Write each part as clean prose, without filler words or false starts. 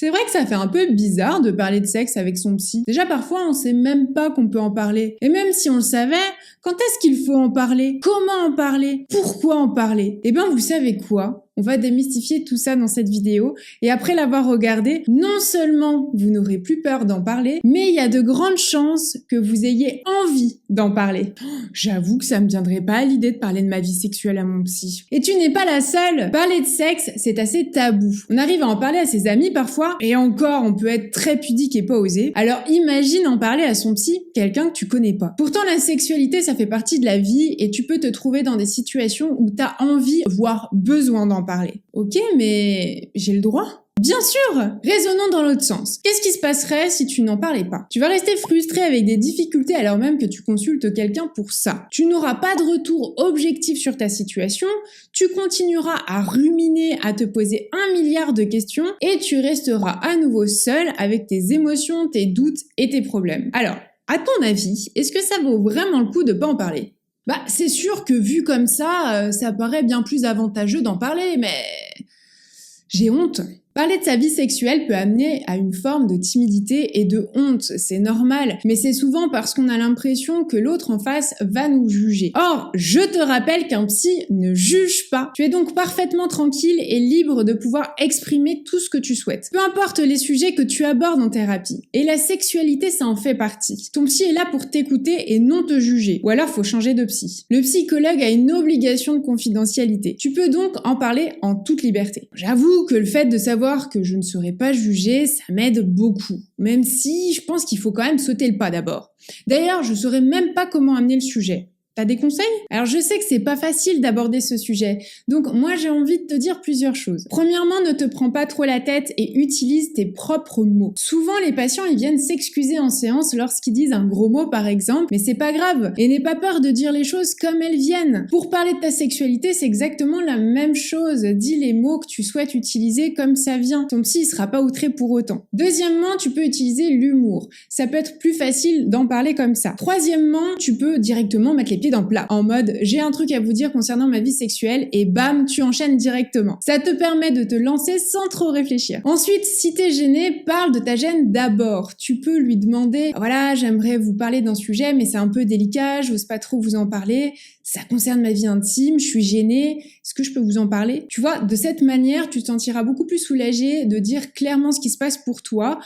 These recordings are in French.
C'est vrai que ça fait un peu bizarre de parler de sexe avec son psy. Déjà, parfois, on sait même pas qu'on peut en parler. Et même si on le savait, quand est-ce qu'il faut en parler? Comment en parler? Pourquoi en parler? Eh ben, vous savez quoi? On va démystifier tout ça dans cette vidéo, et après l'avoir regardé, non seulement vous n'aurez plus peur d'en parler, mais il y a de grandes chances que vous ayez envie d'en parler. J'avoue que ça me viendrait pas à l'idée de parler de ma vie sexuelle à mon psy. Et tu n'es pas la seule. Parler de sexe, c'est assez tabou. On arrive à en parler à ses amis parfois, et encore, on peut être très pudique et pas osé. Alors imagine en parler à son psy, quelqu'un que tu connais pas. Pourtant, la sexualité, ça fait partie de la vie, et tu peux te trouver dans des situations où t'as envie, voire besoin d'en parler. Ok, mais j'ai le droit? Bien sûr! Raisonnons dans l'autre sens. Qu'est-ce qui se passerait si tu n'en parlais pas? Tu vas rester frustré avec des difficultés alors même que tu consultes quelqu'un pour ça. Tu n'auras pas de retour objectif sur ta situation, tu continueras à ruminer, à te poser 1 milliard de questions et tu resteras à nouveau seul avec tes émotions, tes doutes et tes problèmes. Alors, à ton avis, est-ce que ça vaut vraiment le coup de pas en parler? Bah, c'est sûr que vu comme ça paraît bien plus avantageux d'en parler, mais j'ai honte. Parler de sa vie sexuelle peut amener à une forme de timidité et de honte, c'est normal, mais c'est souvent parce qu'on a l'impression que l'autre en face va nous juger. Or, je te rappelle qu'un psy ne juge pas. Tu es donc parfaitement tranquille et libre de pouvoir exprimer tout ce que tu souhaites. Peu importe les sujets que tu abordes en thérapie. Et la sexualité, ça en fait partie. Ton psy est là pour t'écouter et non te juger. Ou alors, faut changer de psy. Le psychologue a une obligation de confidentialité. Tu peux donc en parler en toute liberté. J'avoue que le fait de savoir que je ne serai pas jugée, ça m'aide beaucoup. Même si je pense qu'il faut quand même sauter le pas d'abord. D'ailleurs, je saurais même pas comment amener le sujet. T'as des conseils? Alors je sais que c'est pas facile d'aborder ce sujet, donc moi j'ai envie de te dire plusieurs choses. Premièrement, ne te prends pas trop la tête et utilise tes propres mots. Souvent les patients ils viennent s'excuser en séance lorsqu'ils disent un gros mot par exemple, mais c'est pas grave, et n'aie pas peur de dire les choses comme elles viennent. Pour parler de ta sexualité, c'est exactement la même chose. Dis les mots que tu souhaites utiliser comme ça vient. Ton psy il sera pas outré pour autant. Deuxièmement, tu peux utiliser l'humour. Ça peut être plus facile d'en parler comme ça. Troisièmement, tu peux directement mettre les pieds dans le plat, en mode j'ai un truc à vous dire concernant ma vie sexuelle et bam, tu enchaînes directement. Ça te permet de te lancer sans trop réfléchir. Ensuite, si t'es gêné, parle de ta gêne d'abord. Tu peux lui demander voilà, j'aimerais vous parler d'un sujet mais c'est un peu délicat, j'ose pas trop vous en parler, ça concerne ma vie intime, je suis gênée, est-ce que je peux vous en parler? Tu vois, de cette manière, tu te sentiras beaucoup plus soulagé de dire clairement ce qui se passe pour toi.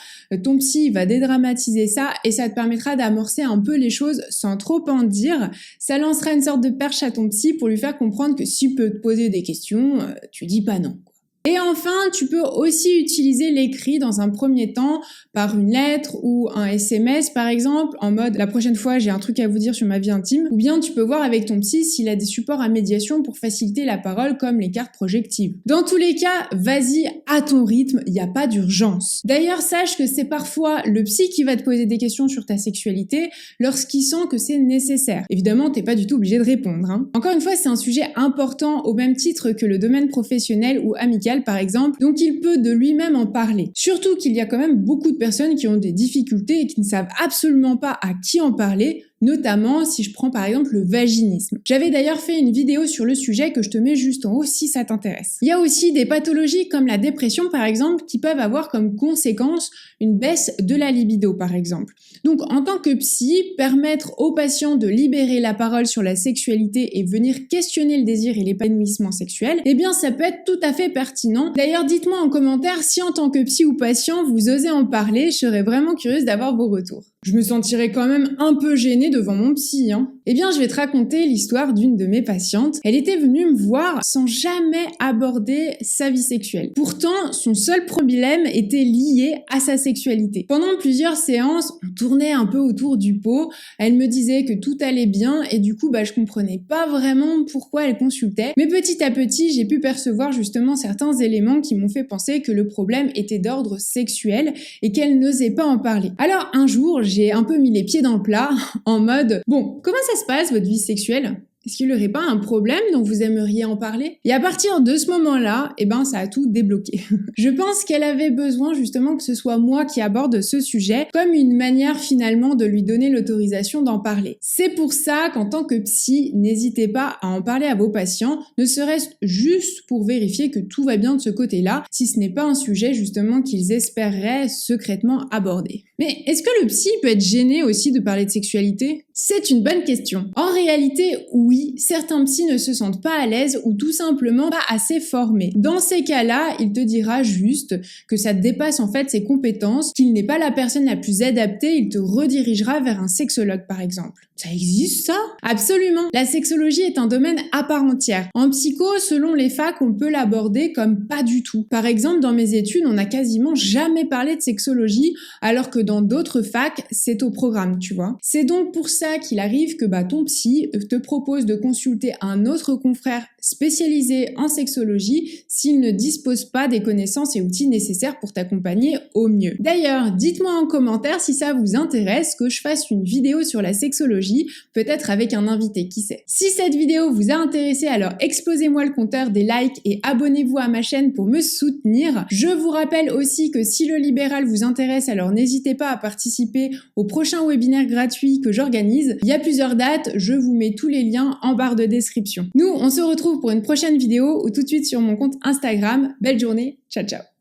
Ton psy va dédramatiser ça et ça te permettra d'amorcer un peu les choses sans trop en dire. Ça lancera une sorte de perche à ton psy pour lui faire comprendre que s'il peut te poser des questions, tu dis pas non. Et enfin, tu peux aussi utiliser l'écrit dans un premier temps par une lettre ou un SMS par exemple, en mode la prochaine fois j'ai un truc à vous dire sur ma vie intime, ou bien tu peux voir avec ton psy s'il a des supports à médiation pour faciliter la parole comme les cartes projectives. Dans tous les cas, vas-y à ton rythme, il n'y a pas d'urgence. D'ailleurs, sache que c'est parfois le psy qui va te poser des questions sur ta sexualité lorsqu'il sent que c'est nécessaire. Évidemment, t'es pas du tout obligé de répondre, hein. Encore une fois, c'est un sujet important au même titre que le domaine professionnel ou amical par exemple, donc il peut de lui-même en parler. Surtout qu'il y a quand même beaucoup de personnes qui ont des difficultés et qui ne savent absolument pas à qui en parler, notamment si je prends par exemple le vaginisme. J'avais d'ailleurs fait une vidéo sur le sujet que je te mets juste en haut si ça t'intéresse. Il y a aussi des pathologies comme la dépression par exemple qui peuvent avoir comme conséquence une baisse de la libido par exemple. Donc en tant que psy, permettre aux patients de libérer la parole sur la sexualité et venir questionner le désir et l'épanouissement sexuel, eh bien ça peut être tout à fait pertinent. D'ailleurs dites-moi en commentaire si en tant que psy ou patient vous osez en parler, je serais vraiment curieuse d'avoir vos retours. Je me sentirais quand même un peu gênée devant mon psy, hein. Eh bien, je vais te raconter l'histoire d'une de mes patientes. Elle était venue me voir sans jamais aborder sa vie sexuelle. Pourtant, son seul problème était lié à sa sexualité. Pendant plusieurs séances, on tournait un peu autour du pot. Elle me disait que tout allait bien et du coup, je comprenais pas vraiment pourquoi elle consultait. Mais petit à petit, j'ai pu percevoir justement certains éléments qui m'ont fait penser que le problème était d'ordre sexuel et qu'elle n'osait pas en parler. Alors, un jour, j'ai un peu mis les pieds dans le plat en mode « Bon, comment ça se passe votre vie sexuelle ?» Est-ce qu'il n'y aurait pas un problème dont vous aimeriez en parler? Et à partir de ce moment-là, ça a tout débloqué. Je pense qu'elle avait besoin justement que ce soit moi qui aborde ce sujet comme une manière finalement de lui donner l'autorisation d'en parler. C'est pour ça qu'en tant que psy, n'hésitez pas à en parler à vos patients, ne serait-ce juste pour vérifier que tout va bien de ce côté-là, si ce n'est pas un sujet justement qu'ils espéreraient secrètement aborder. Mais est-ce que le psy peut être gêné aussi de parler de sexualité? C'est une bonne question. En réalité, oui, certains psys ne se sentent pas à l'aise ou tout simplement pas assez formés. Dans ces cas-là, il te dira juste que ça dépasse en fait ses compétences, qu'il n'est pas la personne la plus adaptée, il te redirigera vers un sexologue par exemple. Ça existe ça? Absolument. La sexologie est un domaine à part entière. En psycho, selon les facs, on peut l'aborder comme pas du tout. Par exemple, dans mes études, on n'a quasiment jamais parlé de sexologie, alors que dans d'autres facs, c'est au programme, tu vois. C'est donc pour ça qu'il arrive que ton psy te propose de consulter un autre confrère spécialisé en sexologie s'il ne dispose pas des connaissances et outils nécessaires pour t'accompagner au mieux. D'ailleurs, dites-moi en commentaire si ça vous intéresse que je fasse une vidéo sur la sexologie, peut-être avec un invité, qui sait. Si cette vidéo vous a intéressé, alors explosez-moi le compteur des likes et abonnez-vous à ma chaîne pour me soutenir. Je vous rappelle aussi que si le libéral vous intéresse, alors n'hésitez pas à participer au prochain webinaire gratuit que j'organise. Il y a plusieurs dates, je vous mets tous les liens en barre de description. Nous, on se retrouve pour une prochaine vidéo ou tout de suite sur mon compte Instagram. Belle journée, ciao ciao.